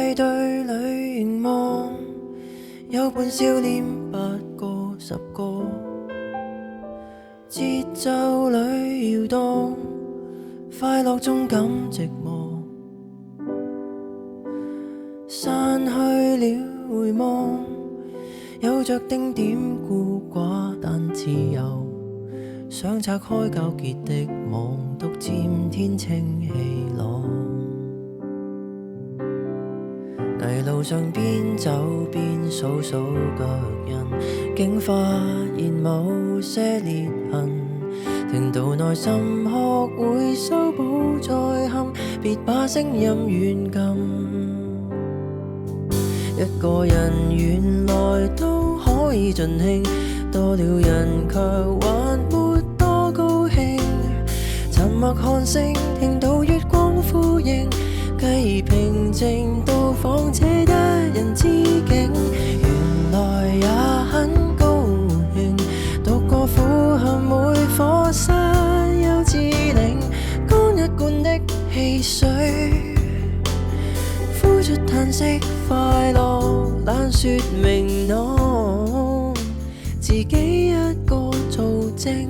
派對裏凝望，有伴笑臉8個10個，節奏裏搖動，快樂中感寂寞，散去了回望，有着丁點孤寡但自由，想拆開糾結的網，獨佔天清氣朗。泥路上邊走邊數數腳印，竟發現某些裂痕，停到內心學會修補再陷，別把聲音軟禁。一個人原來都可以盡興，多了人卻還沒多高興。沉默看星，聽到月光呼應，繼而平靜到訪這一人之境。原來也很高興，讀過苦恨每課室幼稚靈，乾一罐的汽水，呼出嘆息，快樂懶說明朗，自己一個做證。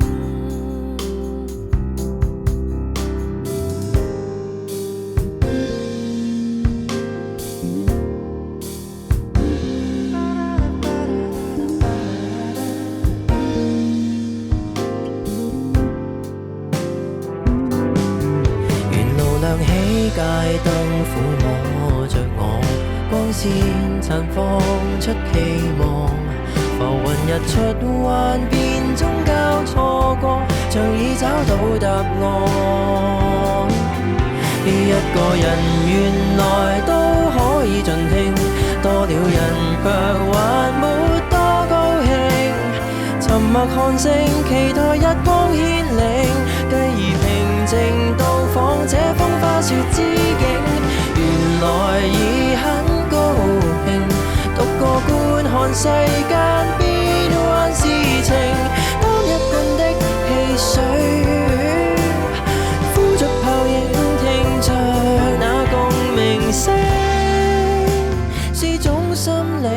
亮起街燈撫摸着我，光線綻放出期望，浮雲日出幻變中交錯過，像已找到答案。一個人原來都可以盡興，多了人卻還沒多高興。沉默看星，期待日光牽領，繼而平靜到訪這風花雪之境。原來已很高興，獨個觀看世間變幻事情，當一罐的汽水，呼着泡影，聽着那共鳴聲，是種心理